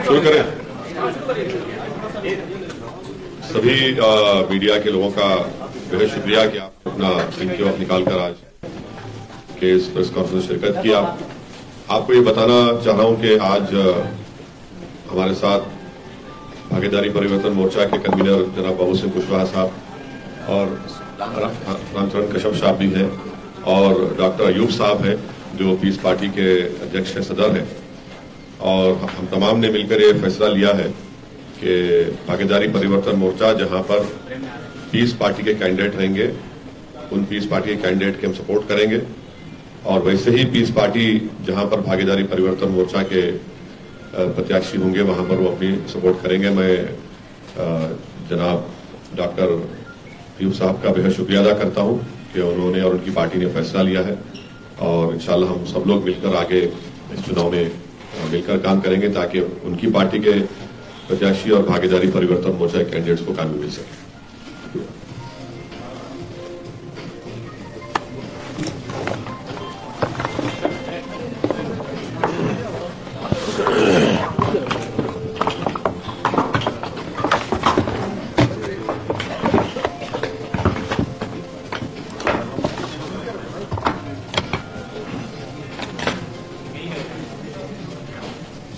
शुरू करें। सभी मीडिया के लोगों का बेहद शुक्रिया कि आप अपना दिन के वक्त निकाल कर आज के इस प्रेस कॉन्फ्रेंस में शिरकत किया। आपको ये बताना चाह रहा हूं कि आज हमारे साथ भागीदारी परिवर्तन मोर्चा के कन्वीनर जनाब बाबू सिंह कुशवाहा साहब और रामचरण कश्यप साहब भी हैं और डॉक्टर अयूब साहब हैं जो पीस पार्टी के अध्यक्ष हैं, सदर हैं। और हम तमाम ने मिलकर ये फैसला लिया है कि भागीदारी परिवर्तन मोर्चा जहां पर पीस पार्टी के कैंडिडेट रहेंगे उन पीस पार्टी के कैंडिडेट के हम सपोर्ट करेंगे और वैसे ही पीस पार्टी जहां पर भागीदारी परिवर्तन मोर्चा के प्रत्याशी होंगे वहां पर वो अपनी सपोर्ट करेंगे। मैं जनाब डॉक्टर अयूब साहब का बेहद शुक्रिया अदा करता हूं कि उन्होंने और उनकी पार्टी ने फैसला लिया है और इंशाल्लाह हम सब लोग मिलकर आगे इस चुनाव में मिलकर काम करेंगे ताकि उनकी पार्टी के प्रत्याशी और भागीदारी परिवर्तन मोर्चा के कैंडिडेट्स को काम मिल सके।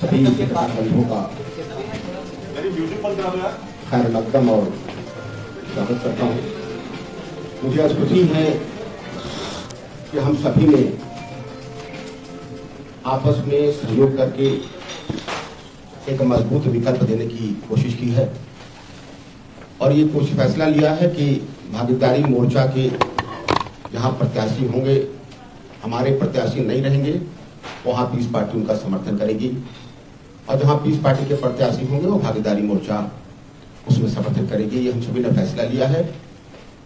सभी बंधुओं का खैर मकदम और स्वागत करता हूँ। मुझे आज खुशी है कि हम सभी ने आपस में सहयोग करके एक मजबूत विकल्प देने की कोशिश की है और ये कुछ फैसला लिया है कि भागीदारी मोर्चा के जहाँ प्रत्याशी होंगे, हमारे प्रत्याशी नहीं रहेंगे, वहाँ पीस पार्टी उनका समर्थन करेगी और जहां पीस पार्टी के प्रत्याशी होंगे वो भागीदारी मोर्चा उसमें समर्थन करेगी। ये हम सभी ने फैसला लिया है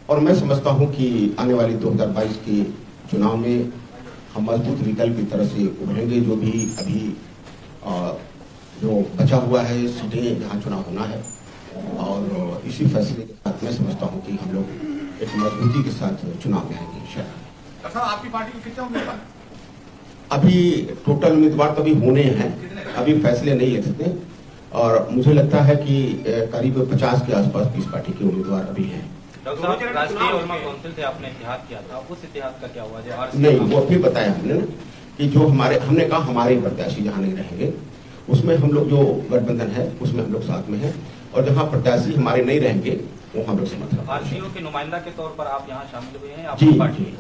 और मैं समझता हूं कि आने वाली 2022 के चुनाव में हम मजबूत विकल्प की तरह से उभरेंगे। जो भी अभी जो बचा हुआ है सीटें जहां चुनाव होना है और इसी फैसले के साथ मैं समझता हूं कि हम लोग एक मजबूती के साथ चुनाव लड़ेंगे इंशाअल्लाह। आपकी पार्टी में कितने उम्मीदवार? अभी टोटल उम्मीदवार तो अभी होने हैं, अभी फैसले नहीं ले सकते और मुझे लगता है कि करीब 50 के आसपास पीस पार्टी के उम्मीदवार अभी हैं। डॉक्टर साहब, राष्ट्रीय उलमा काउंसिल से आपने इतिहाद किया था, उस इतिहाद का क्या हुआ? नहीं, वो भी बताया हमने ना कि जो हमने कहा हमारे प्रत्याशी जहाँ नहीं रहेंगे उसमें हम लोग जो गठबंधन है उसमें हम लोग साथ में हैं और जहाँ प्रत्याशी हमारे नहीं रहेंगे वो हम लोग समर्थन। आरसीओ के नुमाइंदा के तौर पर आप यहाँ शामिल हुए हैं जी पार्टी?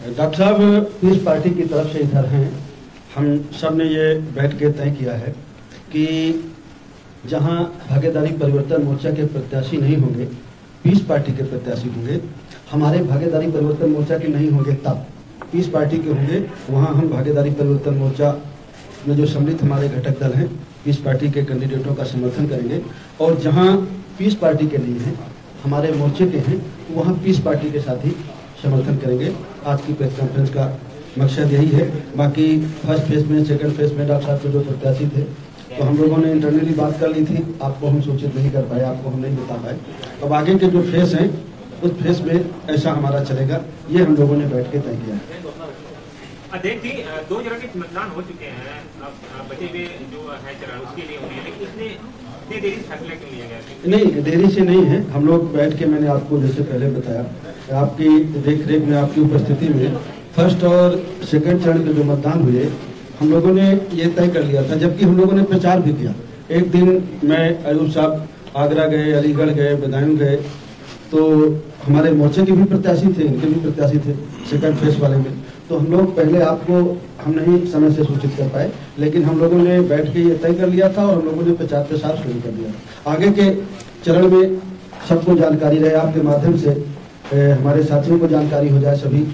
डॉक्टर साहब, पीस पार्टी की तरफ से इधर हैं, हम सब ने ये बैठ के तय किया है कि जहां भागीदारी परिवर्तन मोर्चा के प्रत्याशी नहीं होंगे, पीस पार्टी के प्रत्याशी होंगे, हमारे भागीदारी परिवर्तन मोर्चा के नहीं होंगे तब पीस पार्टी के होंगे, वहां हम भागीदारी परिवर्तन मोर्चा में जो सम्मिलित हमारे घटक दल हैं पीस पार्टी के कैंडिडेटों का समर्थन करेंगे और जहां पीस पार्टी के नहीं हैं, हमारे मोर्चे के हैं, वहां पीस पार्टी के साथ ही समर्थन करेंगे। आज की प्रेस कॉन्फ्रेंस का मकसद यही है। बाकी फर्स्ट फेज में, सेकंड फेज में डॉक्टर साहब के जो प्रत्याशी थे तो हम लोगों ने इंटरनली बात कर ली थी, आपको हम सूचित नहीं कर पाए, आपको हम नहीं बता पाए। अब आगे के जो फेज हैं उस फेज में ऐसा हमारा चलेगा, ये हम लोगों ने बैठ के तय किया है। अध्यक्ष जी, 2 चरण के मतदान हो चुके हैं, अब बचे हुए जो है चरण उसके लिए होंगे, लेकिन इसने देरी से फैसला क्यों लिया गया? नहीं, देरी से नहीं है। हम लोग बैठ के, मैंने आपको जैसे पहले बताया, आपकी देख रेख में, आपकी उपस्थिति में फर्स्ट और सेकंड चरण के जो मतदान हुए हम लोगों ने ये तय कर लिया था, जबकि हम लोगों ने प्रचार भी किया। एक दिन मैं अयूब साहब आगरा गए, अलीगढ़ गए, बदायूं गए, तो हमारे मोर्चे के भी प्रत्याशी थे, इनके भी प्रत्याशी थे सेकंड फेज वाले में। तो हम लोग पहले आपको हम नहीं समय से सूचित कर पाए, लेकिन हम लोगों ने बैठ के ये तय कर लिया था और हम लोगों ने प्रचार प्रसार शुरू कर दिया था। आगे के चरण में सबको जानकारी रहे, आपके माध्यम से हमारे साथियों को जानकारी हो जाए, सभी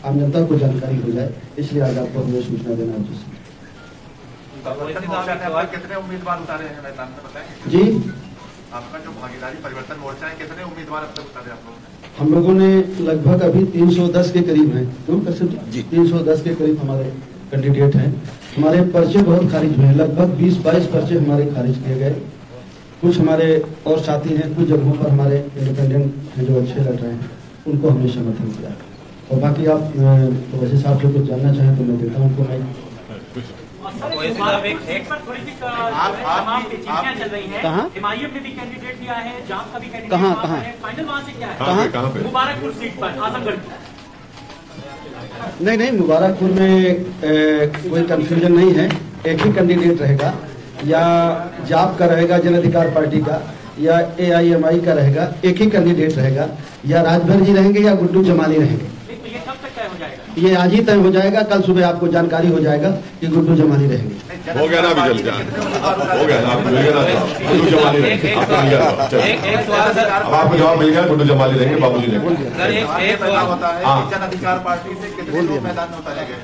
आम जनता को जानकारी हो जाए, इसलिए आज आपको हमें सूचना देना उचित है। कितने उम्मीदवार उतारे हैं मैदान में बताएं? जी, आपका जो भागीदारी परिवर्तन मोर्चा है, कितने उम्मीदवार अब तक उतारे आप लोगों ने? हम लोगों ने लगभग अभी 310 के करीब हैं, 310 के करीब हमारे कैंडिडेट हैं। हमारे पर्चे बहुत खारिज हुए हैं, लगभग 20-22 पर्चे हमारे खारिज किए गए। कुछ हमारे और साथी हैं, कुछ जगहों पर हमारे इंडिपेंडेंट हैं जो अच्छे लड़ रहे हैं, उनको हमने समर्थन किया। और बाकी आप तो वैसे साहब से कुछ जानना चाहें तो मैं देता हूँ उनको। मैं चल रही है, हिमायत ने भी कैंडिडेट दिया है, जाम का भी कैंडिडेट कहाँ है, फाइनल वहाँ से क्या है? कहाँ पे? मुबारकपुर सीट पर आजमगढ़। नहीं, मुबारकपुर में कोई कंफ्यूजन नहीं है। एक ही कैंडिडेट रहेगा, या जाप का रहेगा जन अधिकार पार्टी का, या AIMI का रहेगा, एक ही कैंडिडेट रहेगा, या राजभर जी रहेंगे या गुड्डू जमाली रहेंगे। तो ये कब तक तय हो जाएगा? ये आज ही तय हो जाएगा, कल सुबह आपको जानकारी हो जाएगा कि गुड्डू जमाली रहेंगे। हो गया ना अभी जल्दी, हो गया ना, आप मिल गया ना, गुड्डू जमाली रहेंगे, आपको मिल गया। अब आपको जवाब मिल गया, गुड्डू जमाली रहेंगे, बाबूजी ने। जन अधिकार पार्टी से कितने लोग मैदान में उतारे गए?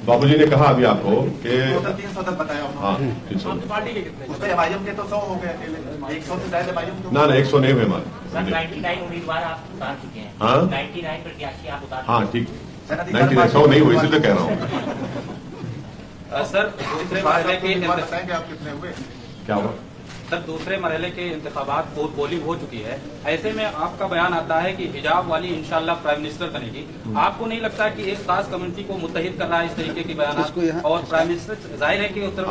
बाबूजी ने कहा अभी आपको कि 300 तक बताया उन्होंने। 300 पार्टी के कितने? उसमें MIM के तो 100 हो गए अकेले, 100 से ज्यादा MIM के। ना 100 नहीं हुए हमारे। सर 99 उम्मीदवार आप उतार चुके हैं। हाँ? 99 प्रत्याशी आप उतार चुके हाँ हैं। ठीक, 100 नहीं हुए, इसीलिए कह रहा हूँ। सर दूसरे मरहले के बताएंगे आप कितने हुए? क्या हुआ? सर दूसरे मरहले के इंतखाबात पोलिंग हो चुकी है, ऐसे में आपका बयान आता है कि हिजाब वाली इंशाल्लाह प्राइम मिनिस्टर बनेगी। आपको नहीं लगता कि एक खास कम्युनिटी को मुत्तहिद कर रहा है इस तरीके की बयान? और प्राइम मिनिस्टर जाहिर है कि उत्तर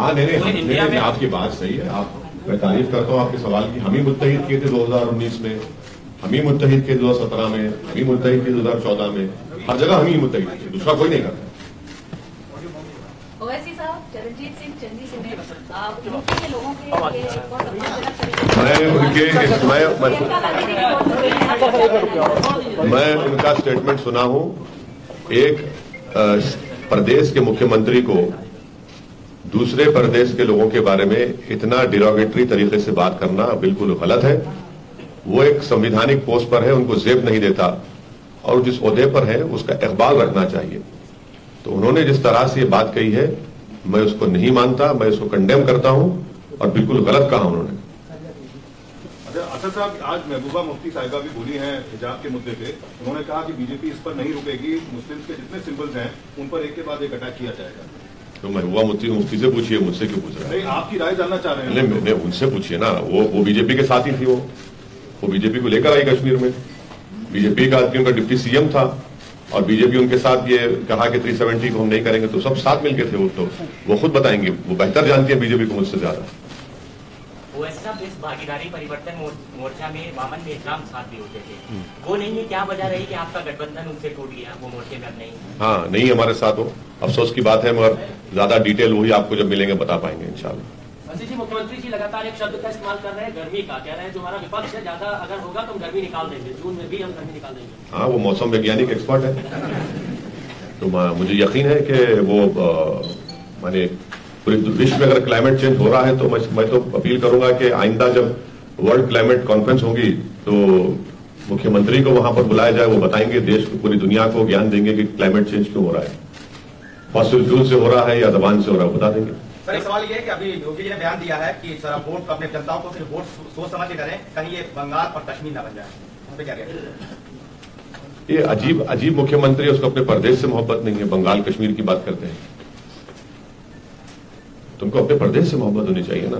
इंडिया में आपकी बात सही है, आप मैं तारीफ करता हूँ आपके सवाल की। हम ही मुत्तहिद किए थे 2019 में, हम ही मुत्तहिद किए 2017 में, हम ही मुत्तहिद किए 2014 में, हर जगह हम ही मुत्तहिद किए, दूसरा कोई नहीं करता। ओवैसी साहब, चरणजीत सिंह चंदी से यूपी के लोगों के मैं उनका स्टेटमेंट सुना हूं। एक प्रदेश के मुख्यमंत्री को दूसरे प्रदेश के लोगों के बारे में इतना डिरोगेटरी तरीके से बात करना बिल्कुल गलत है। वो एक संवैधानिक पोस्ट पर है, उनको जेब नहीं देता, और जिस ओहदे पर है उसका इकबाल रखना चाहिए। तो उन्होंने जिस तरह से ये बात कही है, मैं उसको नहीं मानता, मैं उसको कंडेम करता हूं, और बिल्कुल गलत कहा उन्होंने। असद साहब, आज महबूबा मुफ्ती साहिबा भी बोली हैं हिजाब के मुद्दे पे। उन्होंने कहा कि बीजेपी इस पर नहीं रुकेगी, मुस्लिम्स के जितने सिंबल्स हैं उन पर एक के बाद एक अटैक किया जाएगा। तो महबूबा मुफ्ती से पूछिए, मुझसे क्यों पूछ रहे हैं? नहीं, आपकी राय जानना चाह रहे हैं। नहीं, उनसे पूछिए ना, वो बीजेपी के साथ ही थी, वो बीजेपी को लेकर आई कश्मीर में, बीजेपी का आदमी उनका डिप्टी CM था, और बीजेपी उनके साथ ये कहा कि 370 को हम नहीं करेंगे, तो सब साथ मिलके थे। वो खुद बताएंगे, वो बेहतर जानती है बीजेपी को मुझसे ज्यादा। वैसा इस भागीदारी परिवर्तन मोर्चा में मामन में इस्लाम साथ भी होते थे, वो नहीं है, क्या वजह रही कि आपका गठबंधन उनसे टूट गया, वो मोर्चे में अब नहीं? हाँ, नहीं हमारे साथ हो, अफसोस की बात है, मगर ज्यादा डिटेल वही आपको जब मिलेंगे बता पाएंगे इंशाल्लाह। जी, मुख्यमंत्री जी लगातार एक शब्द का इस्तेमाल कर रहे हैं, गर्मी का। कह रहे हैं जो हमारा विपक्ष है, ज्यादा अगर होगा तो हम गर्मी निकाल देंगे, जून में भी हम गर्मी निकाल देंगे। हाँ, वो मौसम वैज्ञानिक एक्सपर्ट है, तो मुझे यकीन है कि वो माने पूरे विश्व में अगर क्लाइमेट चेंज हो रहा है, तो मैं तो अपील करूंगा कि आइंदा जब वर्ल्ड क्लाइमेट कॉन्फ्रेंस होगी तो मुख्यमंत्री को वहां पर बुलाया जाए, वो बताएंगे, देश को, पूरी दुनिया को ज्ञान देंगे कि क्लाइमेट चेंज क्यों हो रहा है, फॉसिल फ्यूल से हो रहा है या जबान से हो रहा है, बता देंगे। सर एक सवाल ये है कि अभी योगी जी ने बयान दिया है कि सर वोट अपने जनताओं को सिर्फ वोट सोच समझ के करें, कहीं ये बंगाल और कश्मीर न बन जाए, उस पर क्या कहते हैं? ये अजीब मुख्यमंत्री, उसको अपने प्रदेश से मोहब्बत नहीं है, बंगाल कश्मीर की बात करते हैं। तुमको अपने प्रदेश से मोहब्बत होनी चाहिए ना,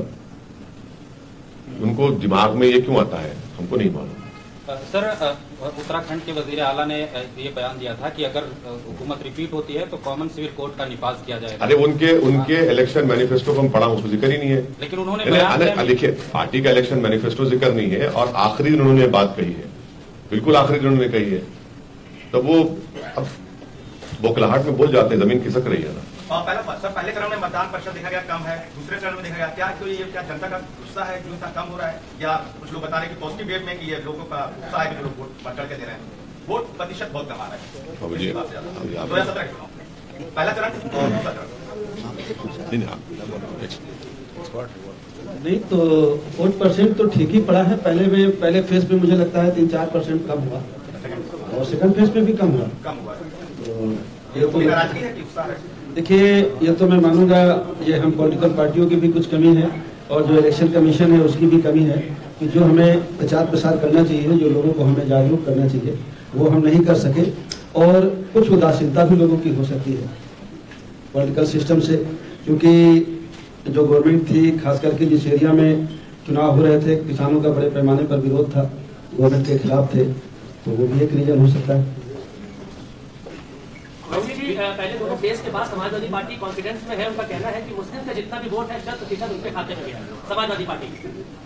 उनको दिमाग में ये क्यों आता है, हमको नहीं मालूम। सर उत्तराखंड के वजीर आला ने ये बयान दिया था कि अगर हुकूमत रिपीट होती है तो कॉमन सिविल कोड का निफाज किया जाएगा। अरे उनके इलेक्शन मैनिफेस्टो को हम पढ़ा, उसको जिक्र ही नहीं है। लेकिन उन्होंने देखिए, पार्टी का इलेक्शन मैनिफेस्टो जिक्र नहीं है, और आखिरी दिन उन्होंने बात कही है, बिल्कुल आखिरी दिन उन्होंने कही है, तो वो अब बोखलाहट में बोल जाते हैं, जमीन खिसक रही है ना। पहले चरण में मतदान प्रतिशत देखा गया कम है, दूसरे चरण में देखा गया, क्या तो ये क्या जनता का गुस्सा है जो इतना कम हो रहा है, या कुछ लोग बता रहे हैं कि पॉजिटिव वेव में कि ये लोगों का गुस्सा है कि लोग वोट बढ़ चढ़ के दे रहे हैं, वोट प्रतिशत बहुत कम आ रहा है 2017 पहला चरण और दूसरा चरण? नहीं, तो वोट परसेंट तो ठीक ही पड़ा है। पहले फेज पे मुझे लगता है 3-4% कम हुआ, और सेकंड फेज पे भी कम हुआ। तो ये तो देखिए, ये तो मैं मानूंगा, ये हम पॉलिटिकल पार्टियों की भी कुछ कमी है, और जो इलेक्शन कमीशन है उसकी भी कमी है, कि जो हमें प्रचार प्रसार करना चाहिए, जो लोगों को हमें जागरूक करना चाहिए, वो हम नहीं कर सके, और कुछ उदासीनता भी लोगों की हो सकती है पॉलिटिकल सिस्टम से, क्योंकि जो गवर्नमेंट थी, खास करके जिस एरिया में चुनाव हो रहे थे, किसानों का बड़े पैमाने पर विरोध था, गवर्नमेंट के खिलाफ थे, तो वो भी एक रीजन हो सकता है। पहले दोनों फेज के बाद समाजवादी पार्टी कॉन्फिडेंस में है, उनका कहना है कि मुस्लिम का जितना भी वोट है 100% उनके खाते में गया समाजवादी पार्टी।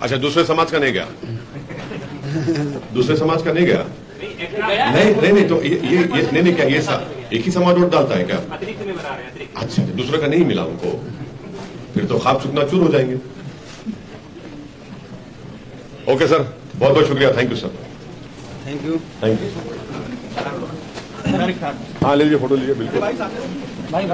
अच्छा, दूसरे समाज का नहीं गया? दूसरे समाज का नहीं गया? नहीं, तो ये नहीं क्या ये एक ही समाज वोट डालता है क्या? अतिरिक्त में बना रहे हैं, अतिरिक्त। अच्छा, दूसरे का नहीं मिला उनको, फिर तो ख्वाब चुकना चूर हो जाएंगे। ओके सर, बहुत बहुत शुक्रिया, thank you sir. Thank you. हाँ लीजिए, फोटो लीजिए, बिल्कुल। भाई